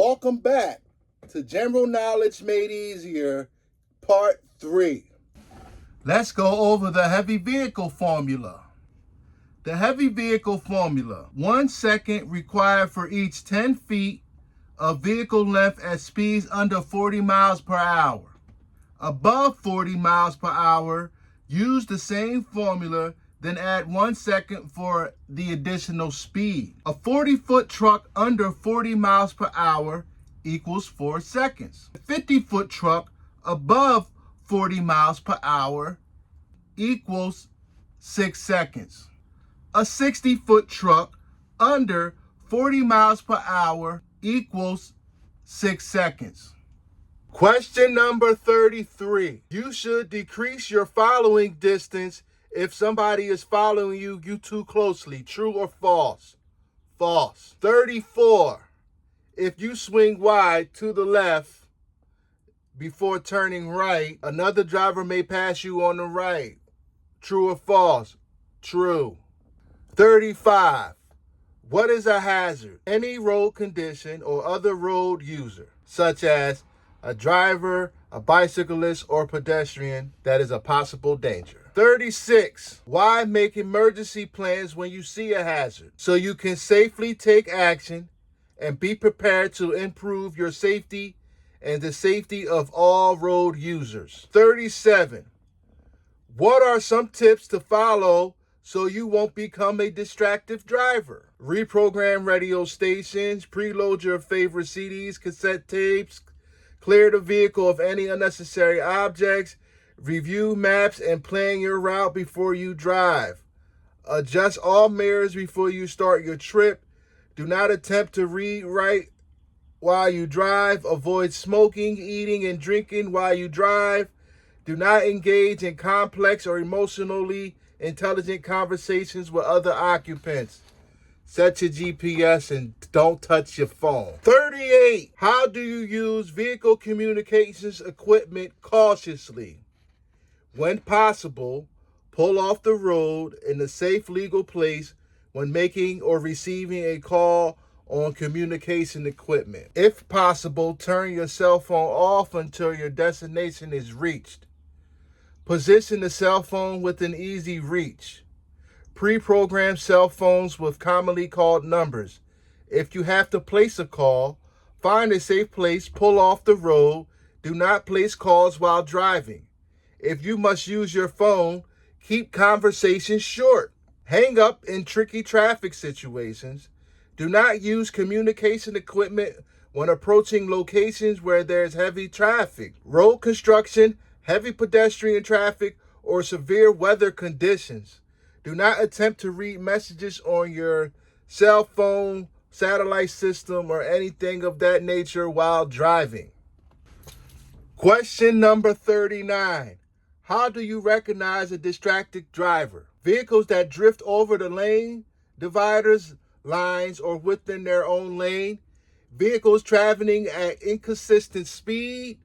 Welcome back to General Knowledge Made Easier, Part 3. Let's go over the heavy vehicle formula. The heavy vehicle formula: 1 second required for each 10 feet of vehicle length at speeds under 40 miles per hour. Above 40 miles per hour, use the same formula, then add 1 second for the additional speed. A 40-foot truck under 40 miles per hour equals 4 seconds. A 50-foot truck above 40 miles per hour equals 6 seconds. A 60-foot truck under 40 miles per hour equals 6 seconds. Question number 33. You should decrease your following distance if somebody is following you too closely. True or false? False. 34. If you swing wide to the left before turning right, another driver may pass you on the right. True or false? True. 35. What is a hazard? Any road condition or other road user, such as a driver, a bicyclist, or pedestrian, that is a possible danger. 36. Why make emergency plans when you see a hazard? So you can safely take action and be prepared to improve your safety and the safety of all road users. 37. What are some tips to follow so you won't become a distracted driver? Reprogram radio stations, preload your favorite CDs, cassette tapes, clear the vehicle of any unnecessary objects, review maps and plan your route before you drive. Adjust all mirrors before you start your trip. Do not attempt to read right while you drive. Avoid smoking, eating, and drinking while you drive. Do not engage in complex or emotionally intelligent conversations with other occupants. Set your GPS and don't touch your phone. 38. How do you use vehicle communications equipment cautiously? When possible, pull off the road in a safe legal place when making or receiving a call on communication equipment. If possible, turn your cell phone off until your destination is reached. Position the cell phone within easy reach. Pre-program cell phones with commonly called numbers. If you have to place a call, find a safe place, pull off the road. Do not place calls while driving. If you must use your phone, keep conversations short. Hang up in tricky traffic situations. Do not use communication equipment when approaching locations where there's heavy traffic, road construction, heavy pedestrian traffic, or severe weather conditions. Do not attempt to read messages on your cell phone, satellite system, or anything of that nature while driving. Question number 39. How do you recognize a distracted driver? Vehicles that drift over the lane dividers, lines, or within their own lane. Vehicles traveling at inconsistent speed.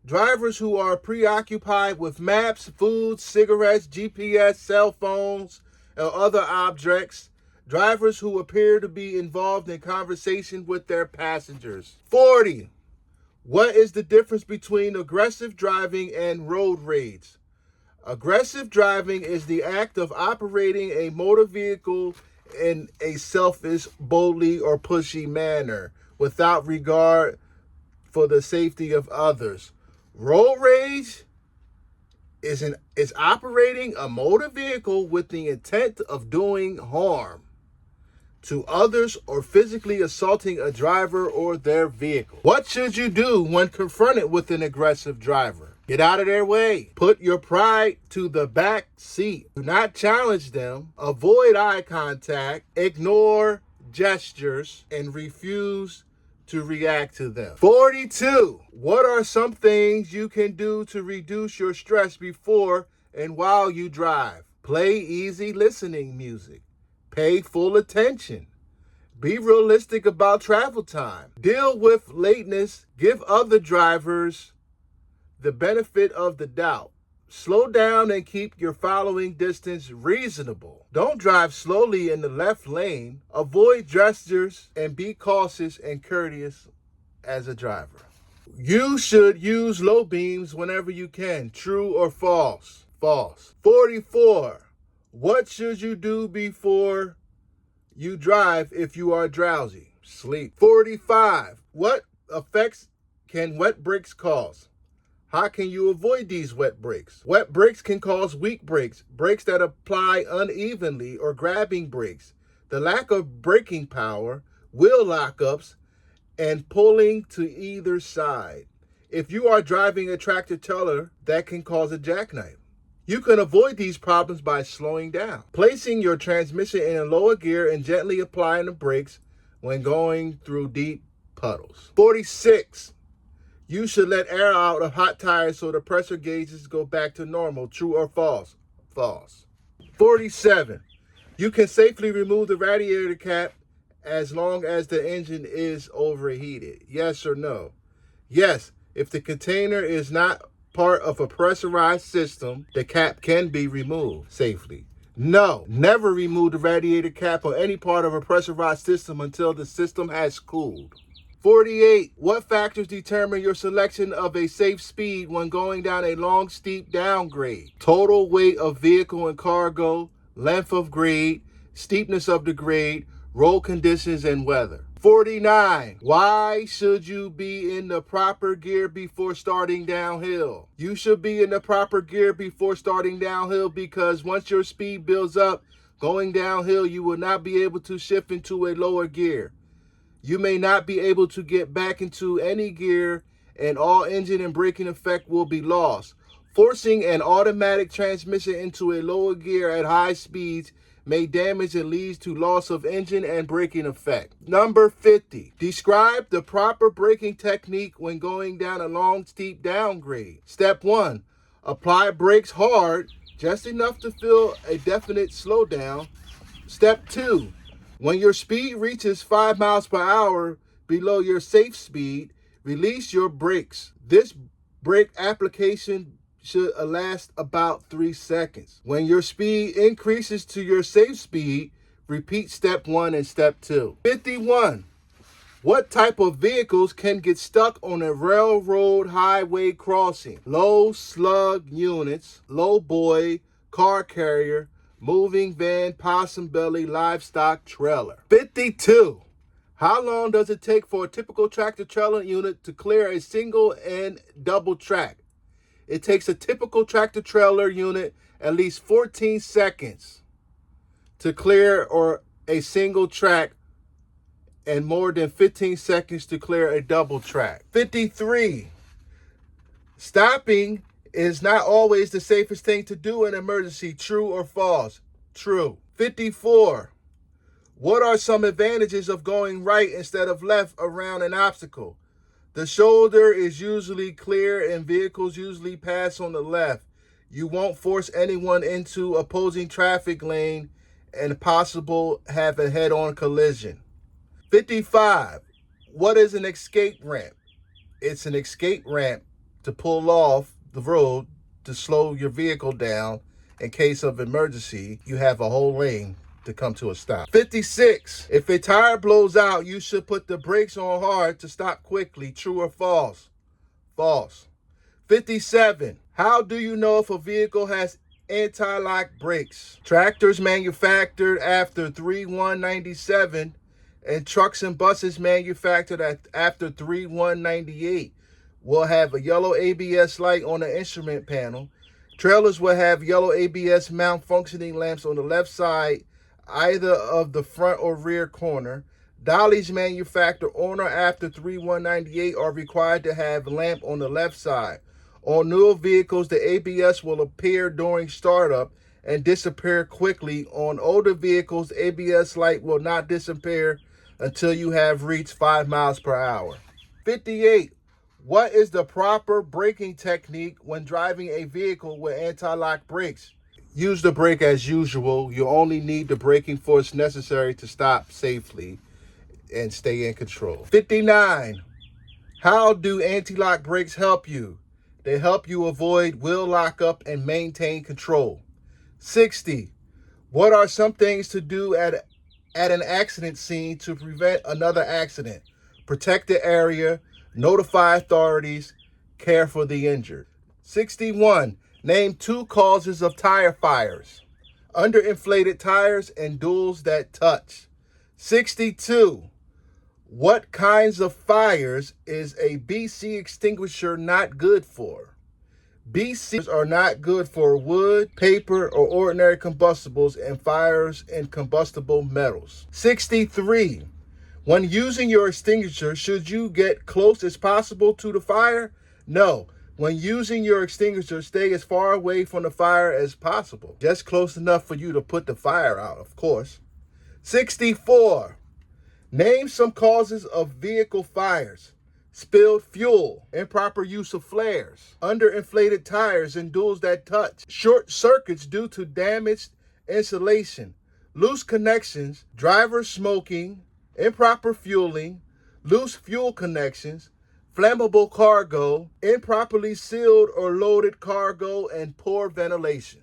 Drivers who are preoccupied with maps, food, cigarettes, GPS, cell phones, or other objects. Drivers who appear to be involved in conversation with their passengers. 40. What is the difference between aggressive driving and road rage? Aggressive driving is the act of operating a motor vehicle in a selfish, boldly, or pushy manner without regard for the safety of others. Road rage is operating a motor vehicle with the intent of doing harm to others or physically assaulting a driver or their vehicle. What should you do when confronted with an aggressive driver? Get out of their way. Put your pride to the back seat. Do not challenge them. Avoid eye contact. Ignore gestures and refuse to react to them. 42. What are some things you can do to reduce your stress before and while you drive? Play easy listening music. Pay full attention. Be realistic about travel time. Deal with lateness. Give other drivers the benefit of the doubt. Slow down and keep your following distance reasonable. Don't drive slowly in the left lane. Avoid gestures and be cautious and courteous as a driver. You should use low beams whenever you can. True or false? False. 44. What should you do before you drive if you are drowsy? Sleep. 45. What effects can wet brakes cause? How can you avoid these wet brakes? Wet brakes can cause weak brakes, brakes that apply unevenly, or grabbing brakes. The lack of braking power, wheel lockups, and pulling to either side. If you are driving a tractor trailer, that can cause a jackknife. You can avoid these problems by slowing down, placing your transmission in a lower gear, and gently applying the brakes when going through deep puddles. 46. You should let air out of hot tires so the pressure gauges go back to normal. True or false? False. 47. You can safely remove the radiator cap as long as the engine is overheated. Yes or no? Yes, if the container is not part of a pressurized system, the cap can be removed safely. No, never remove the radiator cap or any part of a pressurized system until the system has cooled. 48. What factors determine your selection of a safe speed when going down a long, steep downgrade? Total weight of vehicle and cargo, length of grade, steepness of the grade, road conditions, and weather. 49. Why should you be in the proper gear before starting downhill? You should be in the proper gear before starting downhill because once your speed builds up, going downhill, you will not be able to shift into a lower gear. You may not be able to get back into any gear, and all engine and braking effect will be lost. Forcing an automatic transmission into a lower gear at high speeds may damage and leads to loss of engine and braking effect. Number 50. Describe the proper braking technique when going down a long, steep downgrade. Step 1. Apply brakes hard, just enough to feel a definite slowdown. Step 2. When your speed reaches 5 miles per hour below your safe speed, release your brakes. This brake application should last about 3 seconds. When your speed increases to your safe speed, repeat step 1 and step 2. 51. What type of vehicles can get stuck on a railroad highway crossing? Low slug units, low boy, car carrier, moving van, possum belly, livestock trailer. 52. How long does it take for a typical tractor trailer unit to clear a single and double track? It takes a typical tractor trailer unit at least 14 seconds to clear or a single track and more than 15 seconds to clear a double track. 53. Stopping is not always the safest thing to do in an emergency. True or false? True. 54. What are some advantages of going right instead of left around an obstacle? The shoulder is usually clear and vehicles usually pass on the left. You won't force anyone into opposing traffic lane and possible have a head-on collision. 55. What is an escape ramp? It's an escape ramp to pull off the road to slow your vehicle down in case of emergency. You have a whole lane to come to a stop. 56. If a tire blows out, you should put the brakes on hard to stop quickly. True or false? False. 57. How do you know if a vehicle has anti-lock brakes? Tractors manufactured after 3/1/97 and trucks and buses manufactured after 3/1/98 will have a yellow ABS light on the instrument panel. Trailers will have yellow ABS mount functioning lamps on the left side, either of the front or rear corner. Dollies manufactured on or after 3/1/98 are required to have a lamp on the left side. On newer vehicles, the ABS will appear during startup and disappear quickly. On older vehicles, ABS light will not disappear until you have reached 5 miles per hour. 58. What is the proper braking technique when driving a vehicle with anti-lock brakes? Use the brake as usual. You only need the braking force necessary to stop safely and stay in control. 59. How do anti-lock brakes help you? They help you avoid wheel lockup and maintain control. 60. What are some things to do at an accident scene to prevent another accident? Protect the area, Notify authorities. Care for the injured. 61. Name 2 causes of tire fires. Underinflated tires and duals that touch. 62. What kinds of fires is a BC extinguisher not good for? BCs are not good for wood, paper, or ordinary combustibles and fires in combustible metals. 63. When using your extinguisher, should you get close as possible to the fire? No. When using your extinguisher, stay as far away from the fire as possible. Just close enough for you to put the fire out, of course. 64. Name some causes of vehicle fires. Spilled fuel, improper use of flares, underinflated tires and duals that touch, short circuits due to damaged insulation, loose connections, driver smoking, improper fueling, loose fuel connections, flammable cargo, improperly sealed or loaded cargo, and poor ventilation.